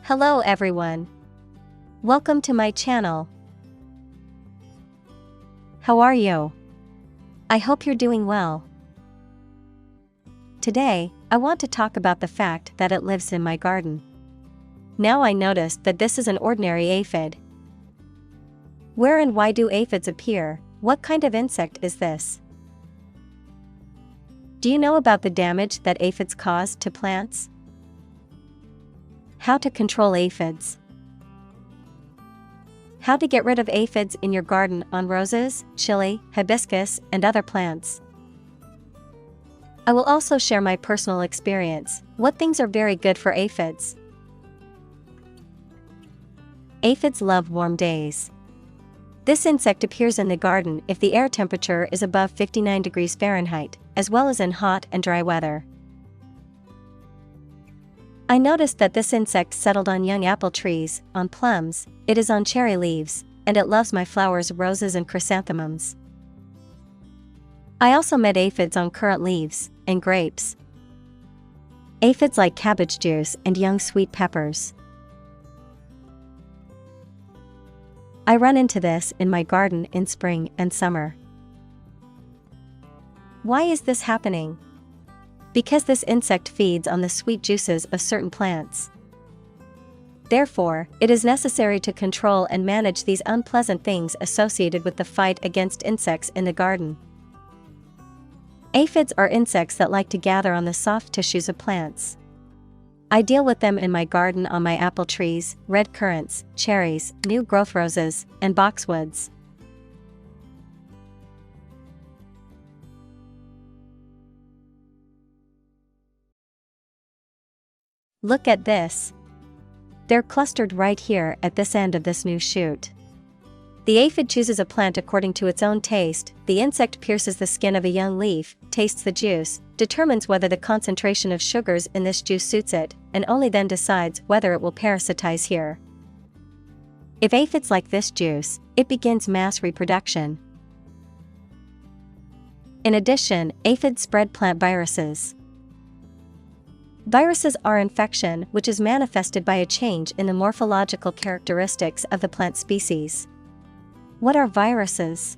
Hello everyone. Welcome to my channel. How are you? I hope you're doing well. Today, I want to talk about the fact that it lives in my garden. Now I noticed that this is an ordinary aphid. Where and why do aphids appear? What kind of insect is this? Do you know about the damage that aphids cause to plants? How to control aphids. How to get rid of aphids in your garden on roses, chili, hibiscus, and other plants. I will also share my personal experience. What things are very good for aphids? Aphids love warm days. This insect appears in the garden if the air temperature is above 59 degrees Fahrenheit, as well as in hot and dry weather. I noticed that this insect settled on young apple trees, on plums, it is on cherry leaves, and it loves my flowers, roses and chrysanthemums. I also met aphids on currant leaves and grapes. Aphids like cabbage juice and young sweet peppers. I run into this in my garden in spring and summer. Why is this happening? Because this insect feeds on the sweet juices of certain plants. Therefore, it is necessary to control and manage these unpleasant things associated with the fight against insects in the garden. Aphids are insects that like to gather on the soft tissues of plants. I deal with them in my garden on my apple trees, red currants, cherries, new growth roses, and boxwoods. Look at this. They're clustered right here at this end of this new shoot. The aphid chooses a plant according to its own taste. The insect pierces the skin of a young leaf, tastes the juice, determines whether the concentration of sugars in this juice suits it, and only then decides whether it will parasitize here. If aphids like this juice, it begins mass reproduction. In addition, aphids spread plant viruses. Viruses are infection which is manifested by a change in the morphological characteristics of the plant species. What are viruses?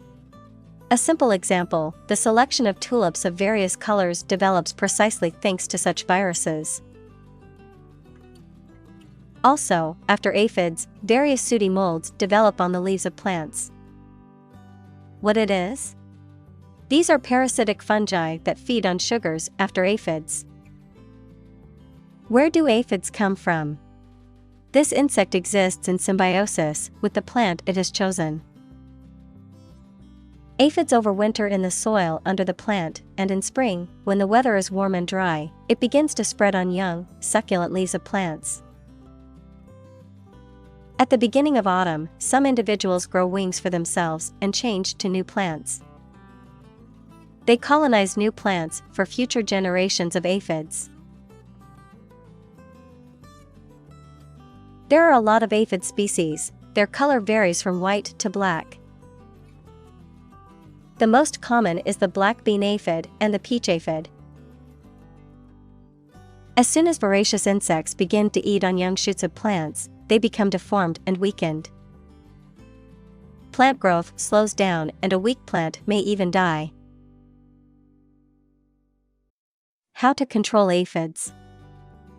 A simple example, the selection of tulips of various colors develops precisely thanks to such viruses. Also, after aphids, various sooty molds develop on the leaves of plants. What it is? These are parasitic fungi that feed on sugars after aphids. Where do aphids come from? This insect exists in symbiosis with the plant it has chosen. Aphids overwinter in the soil under the plant, and in spring, when the weather is warm and dry, it begins to spread on young, succulent leaves of plants. At the beginning of autumn, some individuals grow wings for themselves and change to new plants. They colonize new plants for future generations of aphids. There are a lot of aphid species. Their color varies from white to black. The most common is the black bean aphid and the peach aphid. As soon as voracious insects begin to eat on young shoots of plants, they become deformed and weakened. Plant growth slows down and a weak plant may even die. How to control aphids?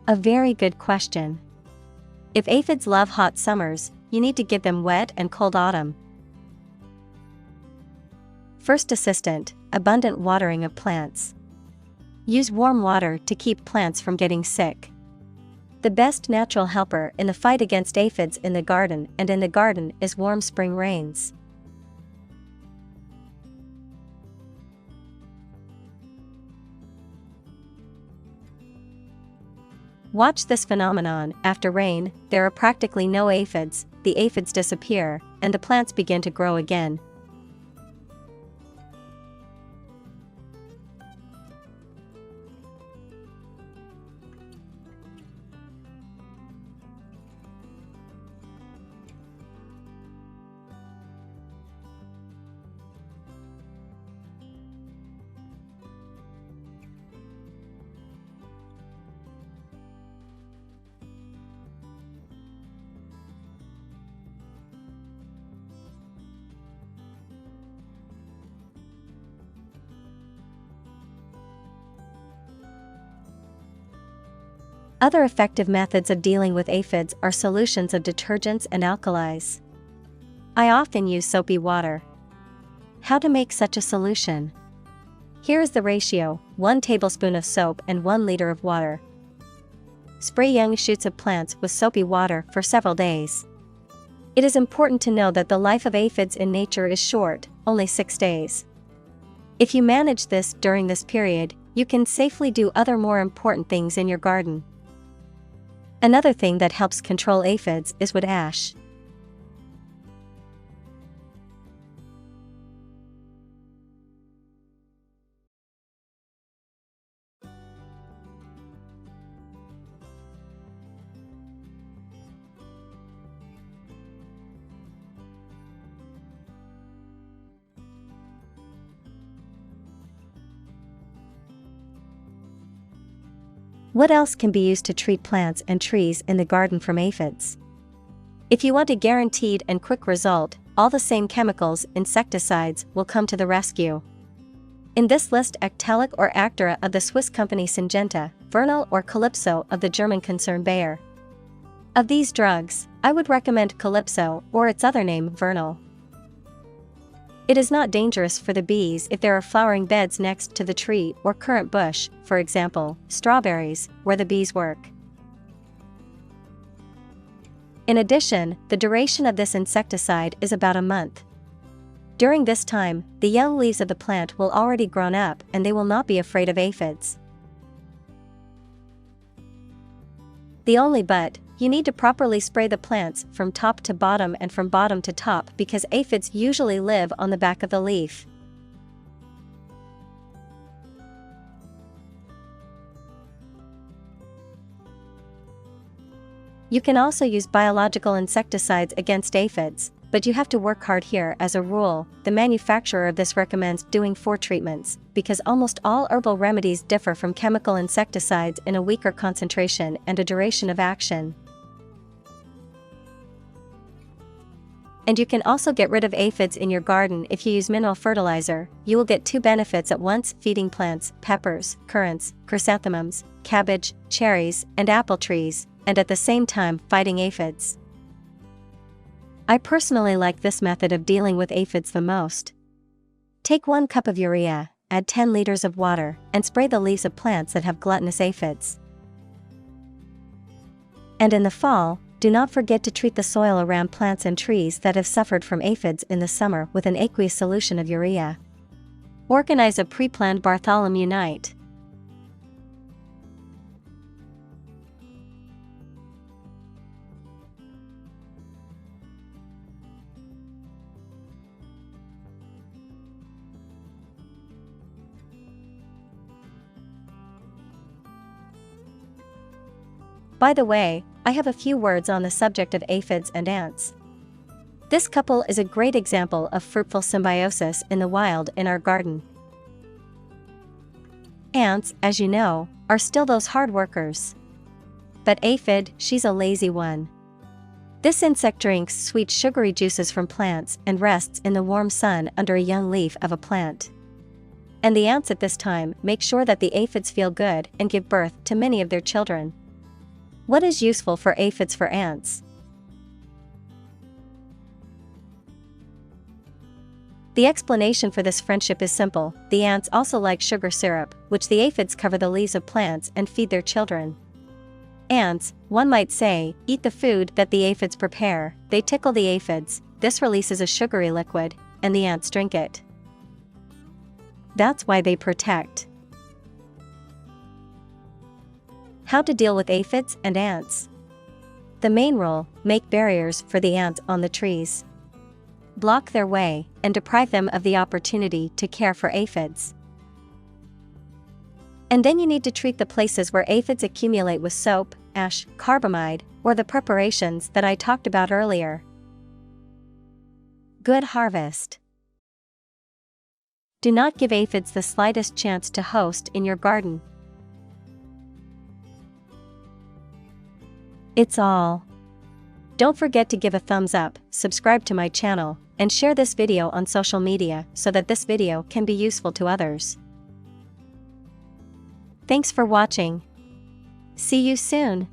A very good question. If aphids love hot summers, you need to give them wet and cold autumn. First assistant, abundant watering of plants. Use warm water to keep plants from getting sick. The best natural helper in the fight against aphids in the garden and in the garden is warm spring rains. Watch this phenomenon. After rain, there are practically no aphids, the aphids disappear, and the plants begin to grow again. Other effective methods of dealing with aphids are solutions of detergents and alkalis. I often use soapy water. How to make such a solution? Here is the ratio: 1 tablespoon of soap and 1 liter of water. Spray young shoots of plants with soapy water for several days. It is important to know that the life of aphids in nature is short, only 6 days. If you manage this during this period, you can safely do other more important things in your garden. Another thing that helps control aphids is wood ash. What else can be used to treat plants and trees in the garden from aphids? If you want a guaranteed and quick result, all the same chemicals, insecticides, will come to the rescue. In this list, Actelic or Actera of the Swiss company Syngenta, Vernal or Calypso of the German concern Bayer. Of these drugs, I would recommend Calypso, or its other name, Vernal. It is not dangerous for the bees if there are flowering beds next to the tree or currant bush, for example, strawberries, where the bees work. In addition, the duration of this insecticide is about a month. During this time, the young leaves of the plant will already grown up and they will not be afraid of aphids. The only but, you need to properly spray the plants from top to bottom and from bottom to top because aphids usually live on the back of the leaf. You can also use biological insecticides against aphids, but you have to work hard here. As a rule, the manufacturer of this recommends doing 4 treatments, because almost all herbal remedies differ from chemical insecticides in a weaker concentration and a duration of action. And you can also get rid of aphids in your garden if you use mineral fertilizer. You will get 2 benefits at once: feeding plants, peppers, currants, chrysanthemums, cabbage, cherries, and apple trees, and at the same time fighting aphids. I personally like this method of dealing with aphids the most. Take 1 cup of urea, add 10 liters of water, and spray the leaves of plants that have gluttonous aphids. And in the fall, do not forget to treat the soil around plants and trees that have suffered from aphids in the summer with an aqueous solution of urea. Organize a pre-planned Bartholomew night. By the way, I have a few words on the subject of aphids and ants. This couple is a great example of fruitful symbiosis in the wild in our garden. Ants, as you know, are still those hard workers. But aphid, she's a lazy one. This insect drinks sweet sugary juices from plants and rests in the warm sun under a young leaf of a plant. And the ants at this time make sure that the aphids feel good and give birth to many of their children. What is useful for aphids for ants? The explanation for this friendship is simple. The ants also like sugar syrup, which the aphids cover the leaves of plants and feed their children. Ants, one might say, eat the food that the aphids prepare. They tickle the aphids, this releases a sugary liquid, and the ants drink it. That's why they protect. How to deal with aphids and ants. The main rule: make barriers for the ants on the trees. Block their way, and deprive them of the opportunity to care for aphids. And then you need to treat the places where aphids accumulate with soap, ash, carbamide, or the preparations that I talked about earlier. Good harvest. Do not give aphids the slightest chance to host in your garden. It's all. Don't forget to give a thumbs up, subscribe to my channel, and share this video on social media so that this video can be useful to others. Thanks for watching. See you soon.